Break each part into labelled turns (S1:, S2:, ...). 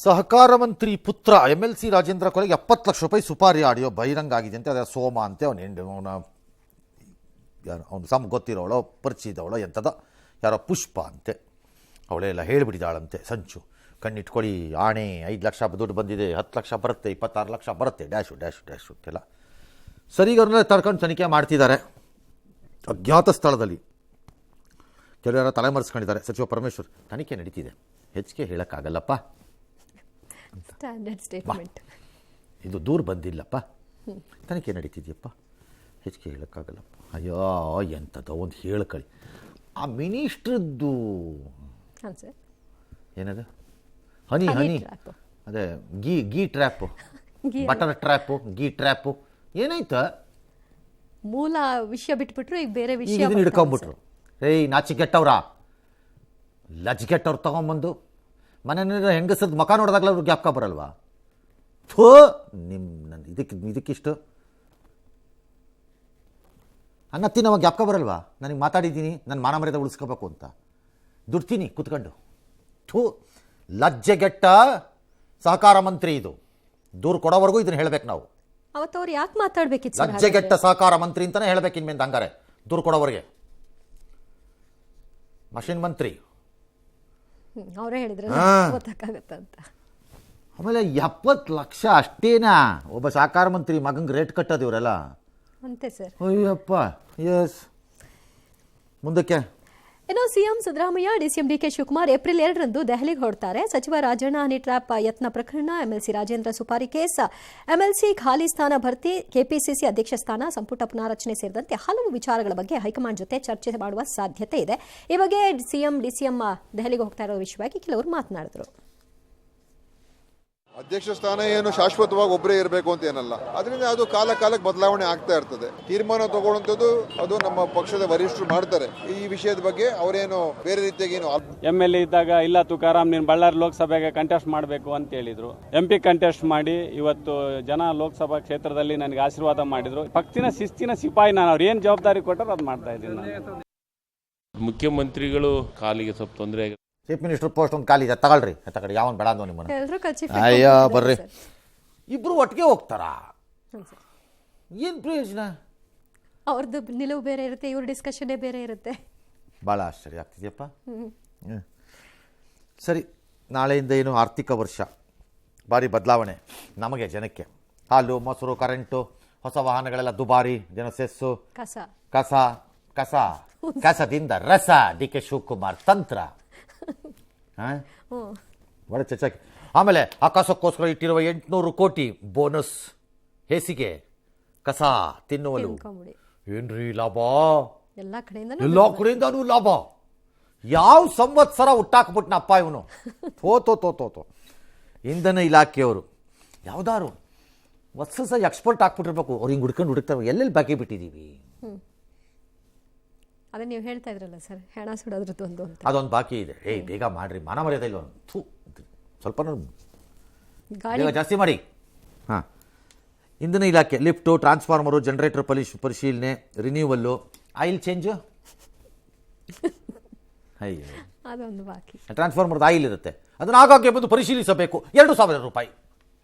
S1: ಸಹಕಾರ ಮಂತ್ರಿ ಪುತ್ರ MLC ರಾಜೇಂದ್ರ ಕೊಲೆಗೆ 70 ಲಕ್ಷ ರೂಪಾಯಿ ಸುಪಾರಿ ಆಡಿಯೋ ಬಹಿರಂಗ ಆಗಿದೆ ಅಂತೆ. ಅದರ ಸೋಮ ಅಂತೆ ಅವನು ಸಮ್ ಗೊತ್ತಿರೋವಳೋ ಪರಿಚಯದವಳೋ ಎಂಥದ ಯಾರೋ ಪುಷ್ಪ ಅಂತೆ. ಅವಳೆಲ್ಲ ಹೇಳಿಬಿಟ್ಟಿದ್ದಾಳಂತೆ ಸಂಚು. ಕಣ್ಣಿಟ್ಕೊಳ್ಳಿ, ಆಣೆ 5 ಲಕ್ಷ ದುಡ್ಡು ಬಂದಿದೆ, 10 ಲಕ್ಷ ಬರುತ್ತೆ, 26 ಲಕ್ಷ ಬರುತ್ತೆ, ಡ್ಯಾಶು ಡ್ಯಾಶು ಡ್ಯಾಶು ಅಂತೆಲ್ಲ ಸರಿಗವ್ರನ್ನ ತಡ್ಕೊಂಡು ತನಿಖೆ ಮಾಡ್ತಿದ್ದಾರೆ ಅಜ್ಞಾತ ಸ್ಥಳದಲ್ಲಿ. ಕೆಲವರ ತಲೆಮರೆಸ್ಕೊಂಡಿದ್ದಾರೆ. ಸಚಿವ ಪರಮೇಶ್ವರ್, ತನಿಖೆ ನಡೀತಿದೆ, ಹೆಚ್ಚಿಗೆ ಹೇಳೋಕ್ಕಾಗಲ್ಲಪ್ಪ,
S2: ಸ್ಟ್ಯಾಂಡರ್ಡ್ ಸ್ಟೇಟ್ಮೆಂಟ್.
S1: ಇದು ದೂರ ಬಂದಿಲ್ಲಪ್ಪ, ತನಿಖೆ ನಡೀತಿದೆಯಪ್ಪ, ಹೆಚ್ಚಿಗೆ ಹೇಳೋಕ್ಕಾಗಲ್ಲಪ್ಪ. ಅಯ್ಯೋ ಎಂಥದ್ದು ಒಂದು ಹೇಳ್ಕೊಳ್ಳಿ. ಆ ಮಿನಿಸ್ಟ್ರದ್ದು ಏನದು ಹನಿ ಹನಿ ಅದೇ ghee trap, butter trap, ghee trap ಏನಾಯ್ತು?
S2: ಮೂಲ ವಿಷಯ ಬಿಟ್ಬಿಟ್ರು, ಈಗ ಬೇರೆ ವಿಷಯ
S1: ಇದನ್ನ ಹಿಡ್ಕೊಂಡ್ಬಿಟ್ರು. ಏಯ್ ನಾಚಿಗೆಟ್ಟವ್ರ, ಲಜ್ಗೆಟ್ಟವ್ರು ತಗೊಂಬಂದು ಮನೆಯ ಹೆಂಗಸದ ಮಕ ನೋಡಿದಾಗಲ ಅವ್ರಿಗೆ ಜ್ಞಾಪಕ ಬರಲ್ವಾ? ಥೋ ನನ್ನ ಇದಕ್ಕಿಷ್ಟು ಅನ್ನ ತಿನ್ನವ ಜ್ಞಾಪಕ ಬರಲ್ವಾ? ನನಗೆ ಮಾತಾಡಿದ್ದೀನಿ, ನನ್ನ ಮಾನ ಮರ್ಯಾದೆ ಉಳಿಸ್ಕೋಬೇಕು ಅಂತ ದುಡ್ತೀನಿ ಕೂತ್ಕೊಂಡು. ಥೂ, ಲಜ್ಜೆಗೆಟ್ಟ ಸಹಕಾರ ಮಂತ್ರಿ ಇದು. ದೂರು ಕೊಡೋವರೆಗೂ ಇದನ್ನು ಹೇಳ್ಬೇಕು ನಾವು.
S2: ಅವತ್ತು ಅವ್ರು ಯಾಕೆ ಮಾತಾಡ್ಬೇಕಿತ್ತು?
S1: ಲಜ್ಜೆಗೆಟ್ಟ ಸಹಕಾರ ಮಂತ್ರಿ ಅಂತಾನೆ ಹೇಳ್ಬೇಕು ಇನ್ಮೇಲೆ. ಹಂಗಾರೆ ದೂರು ಕೊಡೋವರೆಗೆ ಮಷಿನ್ ಮಂತ್ರಿ
S2: ಅವರೇ ಹೇಳಿದ್ರೆ ಗೊತ್ತಾಗತ್ತ ಅಂತ.
S1: ಆಮೇಲೆ 70 ಲಕ್ಷ ಅಷ್ಟೇನಾ ಒಬ್ಬ ಸಹಕಾರ ಮಂತ್ರಿ ಮಗಂಗೆ ರೇಟ್ ಕಟ್ಟೋದು ಇವರೆಲ್ಲ
S2: ಅಂತೆ ಸರ್.
S1: ಅಯ್ಯಪ್ಪ. ಎಸ್, ಮುಂದಕ್ಕೆ
S2: ಇನ್ನು CM Siddaramaiah, DCM DK Shivakumar April 2ರಂದು ದೆಹಲಿಗೆ ಹೊರಡ್ತಾರೆ. ಸಚಿವ ರಾಜಣ್ಣ ಹನಿ ಟ್ರ್ಯಾಪ್ ಯತ್ನ ಪ್ರಕರಣ, MLC ರಾಜೇಂದ್ರ ಸುಪಾರಿ ಕೇಸ್, MLC ಖಾಲಿ ಸ್ಥಾನ ಭರ್ತಿ, ಕೆಪಿಸಿಸಿ ಅಧ್ಯಕ್ಷ ಸ್ಥಾನ, ಸಂಪುಟ ಪುನಾರಚನೆ ಸೇರಿದಂತೆ ಹಲವು ವಿಚಾರಗಳ ಬಗ್ಗೆ ಹೈಕಮಾಂಡ್ ಜೊತೆ ಚರ್ಚೆ ಮಾಡುವ ಸಾಧ್ಯತೆ ಇದೆ. ಈ ಬಗ್ಗೆ ಸಿಎಂ ಡಿಸಿಎಂ ದೆಹಲಿಗೆ ಹೋಗ್ತಾ ಇರೋ ವಿಷಯವಾಗಿ ಕೆಲವರು ಮಾತನಾಡಿದ್ರು.
S3: ಅಧ್ಯಕ್ಷ ಸ್ಥಾನ ಏನು ಶಾಶ್ವತವಾಗಿ ಒಬ್ಬರೇ ಇರಬೇಕು ಅಂತ ಏನಲ್ಲ, ಅದರಿಂದ ಅದು ಕಾಲಕ್ಕೆ ಬದಲಾವಣೆ ಆಗ್ತಾ ಇರ್ತದೆ. ತೀರ್ಮಾನ ತಗೊಳ್ಳುವಂಥದ್ದು ಅದು ನಮ್ಮ ಪಕ್ಷದ ವರಿಷ್ಠರು ಮಾಡ್ತಾರೆ. ಈ ವಿಷಯದ ಬಗ್ಗೆ ಅವರೇನು ಬೇರೆ ರೀತಿಯಾಗಿ ಏನು
S4: MLA ಇದ್ದಾಗ ಇಲ್ಲ ತುಕಾರಾಮ್ ನೀನು ಬಳ್ಳಾರಿ ಲೋಕಸಭೆಗೆ ಕಂಟೆಸ್ಟ್ ಮಾಡಬೇಕು ಅಂತ ಹೇಳಿದ್ರು. MP ಕಂಟೆಸ್ಟ್ ಮಾಡಿ ಇವತ್ತು ಜನ ಲೋಕಸಭಾ ಕ್ಷೇತ್ರದಲ್ಲಿ ನನಗೆ ಆಶೀರ್ವಾದ ಮಾಡಿದ್ರು. ಪಕ್ಷಿನ ಶಿಸ್ತಿನ ಸಿಪಾಯಿ ನಾನು, ಅವ್ರು ಏನು ಜವಾಬ್ದಾರಿ ಕೊಟ್ಟರು ಅದು ಮಾಡ್ತಾ ಇದ್ದೀನಿ ನಾನು.
S5: ಮುಖ್ಯಮಂತ್ರಿಗಳು ಕಾಲಿಗೆ ಸ್ವಲ್ಪ ತೊಂದರೆ ಆಗಿದೆ.
S1: ಚೀಫ್ ಮಿನಿಸ್ಟರ್ ಪೋಸ್ಟ್ ಒಂದು ಖಾಲಿ ಇದೆ, ತಗೊಳ್ರಿ. ತಗೊಳ್ಳಿ, ಯಾವನ್ ಬೇಡ ಅಂದೋ ನಿಮ್ಮನ್ನು.
S2: ಅಯ್ಯೋ
S1: ಬರ್ರಿ, ಇಬ್ರು ಒಟ್ಟಿಗೆ ಹೋಗ್ತಾರ, ಏನು ಪ್ರಯೋಜನ?
S2: ಅವ್ರದ್ದು ನಿಲುವು ಬೇರೆ ಇರುತ್ತೆ, ಇವ್ರ ಡಿಸ್ಕಷನ್ನೇ ಬೇರೆ ಇರುತ್ತೆ.
S1: ಭಾಳ ಆಶ್ಚರ್ಯ ಆಗ್ತಿದೆಯಪ್ಪ. ಸರಿ, ನಾಳೆಯಿಂದ ಏನು ಆರ್ಥಿಕ ವರ್ಷ, ಭಾರಿ ಬದಲಾವಣೆ ನಮಗೆ ಜನಕ್ಕೆ. ಹಾಲು, ಮೊಸರು, ಕರೆಂಟು, ಹೊಸ ವಾಹನಗಳೆಲ್ಲ ದುಬಾರಿ, ಜನ ಸೆಸ್ಸು, ಕಸ ಕಸ ಕಸದಿಂದ ರಸ, DK ಶಿವಕುಮಾರ್ ತಂತ್ರ ಒಳ್ಳೆ ಚರ್ಚೆ. ಆಮೇಲೆ ಆಕಾಶಕ್ಕೋಸ್ಕರ ಇಟ್ಟಿರುವ 800 ಕೋಟಿ ಬೋನಸ್ ಹೇಸಿಗೆ ಕಸ ತಿನ್ನುವಲು. ಏನ್ರಿ ಲಾಭ? ಎಲ್ಲ ಕಡೆಯಿಂದನೂ ಲಾಭ. ಯಾವ ಸಂವತ್ಸರ ಹುಟ್ಟಾಕ್ಬಿಟ್ನಪ್ಪ ಇವನು. ತೋ ಇಂಧನ ಇಲಾಖೆಯವರು ಯಾವ್ದಾರು ವರ್ಷ ಎಕ್ಸ್ಪರ್ಟ್ ಹಾಕ್ಬಿಟ್ಟಿರ್ಬೇಕು. ಅವ್ರು ಹಿಂಗೆ ಹುಡುಕ್ತಾರೆ, ಎಲ್ಲೆಲ್ಲಿ ಬಾಕಿ ಬಿಟ್ಟಿದ್ದೀವಿ.
S2: ಅದೇ ನೀವು ಹೇಳ್ತಾ ಇದ್ರಲ್ಲ ಸರ್, ಹೆಣ ಸುಡೋದ್ರದ್ದು ಒಂದು ಅಂತ,
S1: ಅದೊಂದು ಬಾಕಿ ಇದೆ. ಬೇಗ ಮಾಡ್ರಿ, ಮಾನ ಮರ್ಯಾದೆ ಇಲ್ಲ. ಸ್ವಲ್ಪ ಜಾಸ್ತಿ ಮಾಡಿ. ಹಾಂ, ಇಂಧನ ಇಲಾಖೆ ಲಿಫ್ಟು, ಟ್ರಾನ್ಸ್ಫಾರ್ಮರು, ಜನರೇಟರ್ ಪರಿಶೀಲನೆ, ರಿನ್ಯೂವಲ್ಲು, ಆಯಿಲ್ ಚೇಂಜು. ಅಯ್ಯೋ,
S2: ಅದೊಂದು ಬಾಕಿ.
S1: ಟ್ರಾನ್ಸ್ಫಾರ್ಮರ್ದು ಆಯಿಲ್ ಇರುತ್ತೆ, ಅದನ್ನು ಆಗಾಗ್ಗೆ ಬಂದು ಪರಿಶೀಲಿಸಬೇಕು. 2,000 ರೂಪಾಯಿ.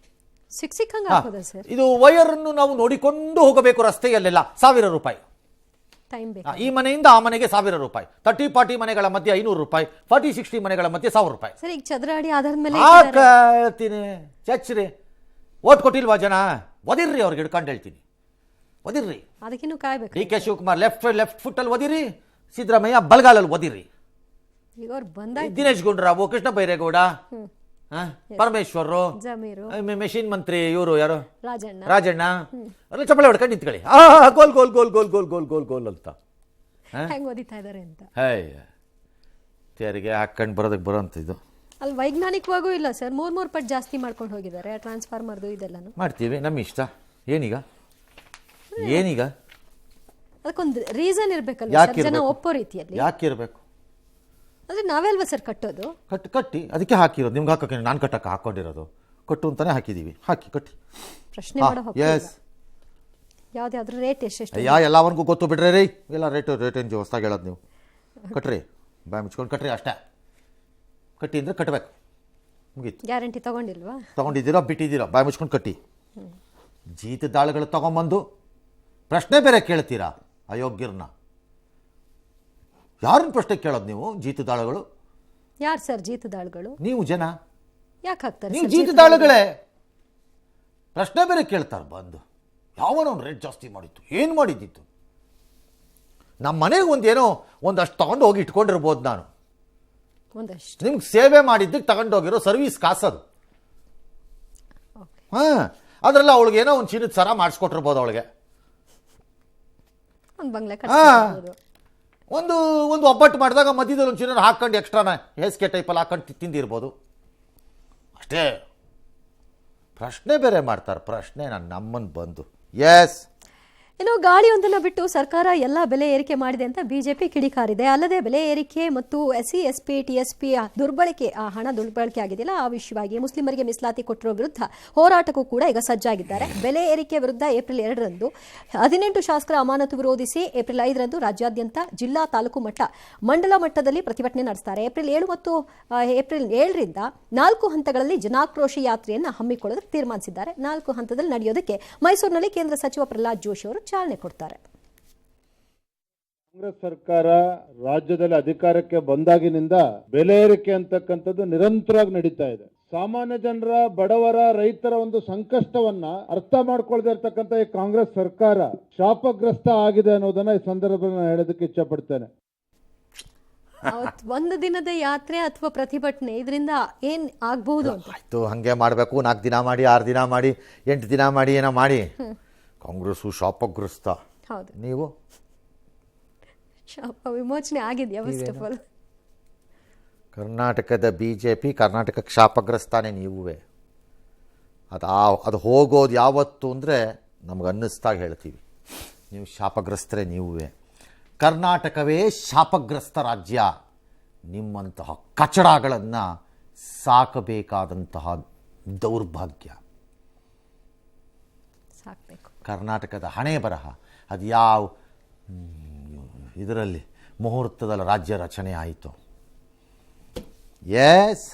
S2: ಸಿಕ್ಕಂಗೆ ಹಾಕೋದ ಸರ್.
S1: ಇದು ವೈರನ್ನು ನಾವು ನೋಡಿಕೊಂಡು ಹೋಗಬೇಕು ರಸ್ತೆಯಲ್ಲೆಲ್ಲ, 1,000 ರೂಪಾಯಿ. ಈ ಮನೆಯಿಂದ ಆ ಮನೆಗೆ 1,000 ರೂಪಾಯಿ. 30-40 ಮನೆಗಳ ಮಧ್ಯೆ 500 ರೂಪಾಯಿ, 40-60 ಮನೆಗಳ ಮಧ್ಯೆ 1,000 ರೂಪಾಯಿ.
S2: ಸರ್, ಈಗ ಚದರಾಡಿ ಆಧಾರದ ಮೇಲೆ
S1: ಹೇಳ್ತೀನಿ. ಚಚ್ರಿ, ಓಟ್ ಕೊಟ್ಟಿಲ್ವಾ ಜನ? ಒದಿರ್ರಿ, ಅವ್ರಿಗೆ ಹಿಡ್ಕೊಂಡು ಹೇಳ್ತೀನಿ, ಒದಿರ್ರಿ.
S2: ಅದಕ್ಕಿನ್ನೂ ಕಾಯ್ಬೇಕು.
S1: DK ಶಿವಕುಮಾರ್ ಲೆಫ್ಟ್ ಫುಟ್ ಅಲ್ಲಿ ಒದಿರಿ, ಸಿದ್ದರಾಮಯ್ಯ ಬಲಗಾಲಲ್ಲಿ ಒದಿರಿ.
S2: ಈಗ ಅವ್ರು ಬಂದ
S1: ದಿನೇಶ್ ಗುಂಡೂರಾವ್, ಕೃಷ್ಣ ಬೈರೇಗೌಡ, ಪರಮೇಶ್ವರ್, ಮೆಷಿನ್ ಮಂತ್ರಿ ಇವರು ಯಾರು, ರಾಜಣ್ಣ, ಅಲ್ಲ ಚಪ್ಪಳೆ ಹೊಡ್ಕೊಂಡು ನಿಂತ್ಕೊಳ್ಳಿ. ಗೋಲ್ ಗೋಲ್ ಗೋಲ್ ಗೋಲ್ ಗೋಲ್ ಗೋಲ್ ಗೋಲ್ ಗೋಲ್ ಅಂತ
S2: ಹೆಂಗ್ ಓದಿತಾ ಇದಾರೆ ಅಂತ.
S1: ತೆರಿಗೆ ಹಾಕೊಂಡು ಬರೋದಕ್ಕೆ ಬರೋಂಥ ಇದು
S2: ಅಲ್ಲಿ ವೈಜ್ಞಾನಿಕವಾಗೂ ಇಲ್ಲ ಸರ್. 3 ಪಟ್ಟು ಜಾಸ್ತಿ ಮಾಡ್ಕೊಂಡು ಹೋಗಿದ್ದಾರೆ ಟ್ರಾನ್ಸ್ಫಾರ್ಮರ್ದು ಇದೆಲ್ಲನು.
S1: ಮಾಡ್ತೀವಿ, ನಮ್ಮ ಇಷ್ಟ. ಏನೀಗ
S2: ಅದಕ್ಕೊಂದು ರೀಸನ್ ಇರ್ಬೇಕಲ್ಲ, ಜನ ಒಪ್ಪೋ ರೀತಿಯಲ್ಲಿ.
S1: ಯಾಕೆ ಇರಬೇಕು?
S2: ಅಂದ್ರೆ ನಾವೇ ಅಲ್ವಾ ಸರ್ ಕಟ್ಟೋದು?
S1: ಕಟ್ಟಿ ಅದಕ್ಕೆ ಹಾಕಿರೋದು. ನಿಮ್ಗೆ ಹಾಕೋಕೆ ನಾನು ಕಟ್ಟಕ್ಕೆ ಹಾಕೊಂಡಿರೋದು, ಕಟ್ಟು ಅಂತಾನೆ ಹಾಕಿದೀವಿ. ಹಾಕಿ ಕಟ್ಟಿ
S2: ಪ್ರಶ್ನೆ ಮಾಡೋ ಯಾವ್ದಾದ್ರು ರೇಟ್ ಎಷ್ಟು
S1: ಎಲ್ಲವನ್ಗೂ ಗೊತ್ತು ಬಿಡ್ರಿ ರೀ. ಎಲ್ಲ ರೇಟ್ ಏನು ಹೊಸ್ದಾಗಿ ಹೇಳೋದು ನೀವು. ಕಟ್ರಿ, ಬಾಯ್ ಮುಚ್ಕೊಂಡು ಕಟ್ರಿ ಅಷ್ಟೇ. ಕಟ್ಟಿ ಅಂದರೆ ಕಟ್ಟಬೇಕು. ಮುಗೀತು.
S2: ಗ್ಯಾರಂಟಿ ತಗೊಂಡಿಲ್ವಾ?
S1: ತೊಗೊಂಡಿದ್ದೀರೋ ಬಿಟ್ಟಿದ್ದೀರೋ ಬಾಯಿ ಮುಚ್ಕೊಂಡು ಕಟ್ಟಿ. ಜೀತದಾಳುಗಳು ತೊಗೊಂಬಂದು ಪ್ರಶ್ನೆ ಬೇರೆ ಕೇಳ್ತೀರಾ ಅಯೋಗ್ಯರನ್ನ. ಯಾರನ್ನ ಪ್ರಶ್ನೆ ಕೇಳೋದು ನೀವು? ಜೀತದಾಳುಗಳು
S2: ಯಾರು ಸರ್ ಜೀತದಾಳುಗಳು?
S1: ನೀವು ಜನ,
S2: ಯಾಕೆ ಹಾಕ್ತಾರೆ
S1: ನೀವು
S2: ಸರ್
S1: ಜೀತದಾಳುಗಳೇ. ಪ್ರಶ್ನೆ ಬೇರೆ ಕೇಳ್ತಾರೆ ಬಂದು. ಯಾವನವನು ರೇಟ್ ಜಾಸ್ತಿ ಮಾಡಿತ್ತು, ಏನು ಮಾಡಿದ್ದಿತ್ತು? ನಮ್ಮ ಮನೆಗೆ ಒಂದಷ್ಟು ತಗೊಂಡು ಹೋಗಿ ಇಟ್ಕೊಂಡಿರ್ಬೋದು ನಾನು.
S2: ಒಂದಷ್ಟು
S1: ನಿಮ್ಗೆ ಸೇವೆ ಮಾಡಿದ್ದಕ್ಕೆ ತಗೊಂಡೋಗಿರೋ ಸರ್ವಿಸ್ ಕಾಸದು. ಹಾಂ, ಅದರಲ್ಲಿ ಅವಳಿಗೆ ಏನೋ ಒಂದು ಚಿನ್ನದ ಸರ ಮಾಡಿಸ್ಕೊಟ್ಟಿರ್ಬೋದು ಅವಳಿಗೆ.
S2: ಒಂದು ಬಂಗ್ಲೆ
S1: ಹಾಂ,
S2: ಕಟ್ಬೋದು.
S1: ಒಂದು ಒಬ್ಬಟ್ಟು ಮಾಡಿದಾಗ ಮಧ್ಯದಲ್ಲಿ ಒಂದು ಚಿನ್ನ ಹಾಕ್ಕೊಂಡು ಎಕ್ಸ್ಟ್ರಾನ ಹೇಸಿಗೆ ಟೈಪಲ್ಲಿ ಹಾಕೊಂಡು ತಿಂದಿರ್ಬೋದು ಅಷ್ಟೇ. ಪ್ರಶ್ನೆ ಬೇರೆ ಮಾಡ್ತಾರೆ. ಪ್ರಶ್ನೆ ನಮ್ಮನ್ನು ಬಂದು ಎಸ್.
S2: ಇನ್ನು ಗಾಳಿಯೊಂದನ್ನು ಬಿಟ್ಟು ಸರ್ಕಾರ ಎಲ್ಲ ಬೆಲೆ ಏರಿಕೆ ಮಾಡಿದೆ ಅಂತ ಬಿಜೆಪಿ ಕಿಡಿಕಾರಿದೆ. ಅಲ್ಲದೆ ಬೆಲೆ ಏರಿಕೆ ಮತ್ತು SC SC TSP ದುರ್ಬಳಕೆ, ಆ ಹಣ ದುರ್ಬಳಕೆ ಆಗಿದೆಯಲ್ಲ, ಆ ವಿಷಯವಾಗಿ ಮುಸ್ಲಿಮರಿಗೆ ಮೀಸಲಾತಿ ಕೊಟ್ಟಿರೋ ವಿರುದ್ಧ ಹೋರಾಟಕ್ಕೂ ಕೂಡ ಈಗ ಸಜ್ಜಾಗಿದ್ದಾರೆ. ಬೆಲೆ ಏರಿಕೆ ವಿರುದ್ಧ ಏಪ್ರಿಲ್ 2ರಂದು 18 ಶಾಸಕರ ಅಮಾನತು ವಿರೋಧಿಸಿ ಏಪ್ರಿಲ್ 5ರಂದು ರಾಜ್ಯಾದ್ಯಂತ ಜಿಲ್ಲಾ, ತಾಲೂಕು ಮಟ್ಟ, ಮಂಡಲ ಮಟ್ಟದಲ್ಲಿ ಪ್ರತಿಭಟನೆ ನಡೆಸ್ತಾರೆ. ಏಪ್ರಿಲ್ 7 ಮತ್ತು ಏಪ್ರಿಲ್ 7ರಿಂದ 4 ಹಂತಗಳಲ್ಲಿ ಜನಾಕ್ರೋಶ ಯಾತ್ರೆಯನ್ನು ಹಮ್ಮಿಕೊಳ್ಳೋದಕ್ಕೆ ತೀರ್ಮಾನಿಸಿದ್ದಾರೆ. 4 ಹಂತದಲ್ಲಿ ನಡೆಯೋದಕ್ಕೆ ಮೈಸೂರಿನಲ್ಲಿ ಕೇಂದ್ರ ಸಚಿವ ಪ್ರಹ್ಲಾದ್ ಜೋಶಿ ಅವರು ಚಾಲನೆ ಕೊಡ್ತಾರೆ.
S6: ಕಾಂಗ್ರೆಸ್ ಸರ್ಕಾರ ರಾಜ್ಯದಲ್ಲಿ ಅಧಿಕಾರಕ್ಕೆ ಬಂದಾಗಿನಿಂದ ಬೆಲೆ ಏರಿಕೆ ಅಂತಕ್ಕಂಥದ್ದು ನಿರಂತರವಾಗಿ ನಡೀತಾ ಇದೆ. ಸಾಮಾನ್ಯ ಜನರ, ಬಡವರ, ರೈತರ ಒಂದು ಸಂಕಷ್ಟವನ್ನ ಅರ್ಥ ಮಾಡ್ಕೊಳ್ತಾ ಇರ್ತಕ್ಕಂಥ ಈ ಕಾಂಗ್ರೆಸ್ ಸರ್ಕಾರ ಶಾಪಗ್ರಸ್ತ ಆಗಿದೆ ಅನ್ನೋದನ್ನ ಈ ಸಂದರ್ಭದಲ್ಲಿ ನಾನು ಹೇಳೋದಕ್ಕೆ ಇಚ್ಛೆ ಪಡ್ತೇನೆ.
S2: ಒಂದು ದಿನದ ಯಾತ್ರೆ ಅಥವಾ ಪ್ರತಿಭಟನೆ ಇದರಿಂದ ಏನ್ ಆಗಬಹುದು ಅಂತ
S1: ಆಯಿತು, ಹಾಗೆ ಮಾಡಬೇಕು. 4 ದಿನ ಮಾಡಿ, 6 ದಿನ ಮಾಡಿ, 8 ದಿನ ಮಾಡಿ, ಏನೋ ಮಾಡಿ. ಕಾಂಗ್ರೆಸ್ಸು ಶಾಪಗ್ರಸ್ತ.
S2: ಹೌದು,
S1: ನೀವು
S2: ಶಾಪ ವಿಮೋಚನೆ ಆಗಿದೆಯಾ? ಫಸ್ಟ್ ಆಫ್ ಆಲ್
S1: ಕರ್ನಾಟಕದ BJP ಕರ್ನಾಟಕಕ್ಕೆ ಶಾಪಗ್ರಸ್ತಾನೆ. ನೀವೇ ಅದು ಹೋಗೋದು ಯಾವತ್ತು ಅಂದರೆ ನಮ್ಗೆ ಅನ್ನಿಸ್ದಾಗ ಹೇಳ್ತೀವಿ. ನೀವು ಶಾಪಗ್ರಸ್ತರೇ. ನೀವೇ ಕರ್ನಾಟಕವೇ ಶಾಪಗ್ರಸ್ತ ರಾಜ್ಯ. ನಿಮ್ಮಂತಹ ಕಚಡಗಳನ್ನು ಸಾಕಬೇಕಾದಂತಹ ದೌರ್ಭಾಗ್ಯ.
S2: ಸಾಕಬೇಕು.
S1: ಕರ್ನಾಟಕದ ಹಣೆ ಬರಹ ಅದು ಯಾವ ಇದರಲ್ಲಿ ಮುಹೂರ್ತದಲ್ಲಿ ರಾಜ್ಯ ರಚನೆ ಆಯಿತು. ಎಸ್.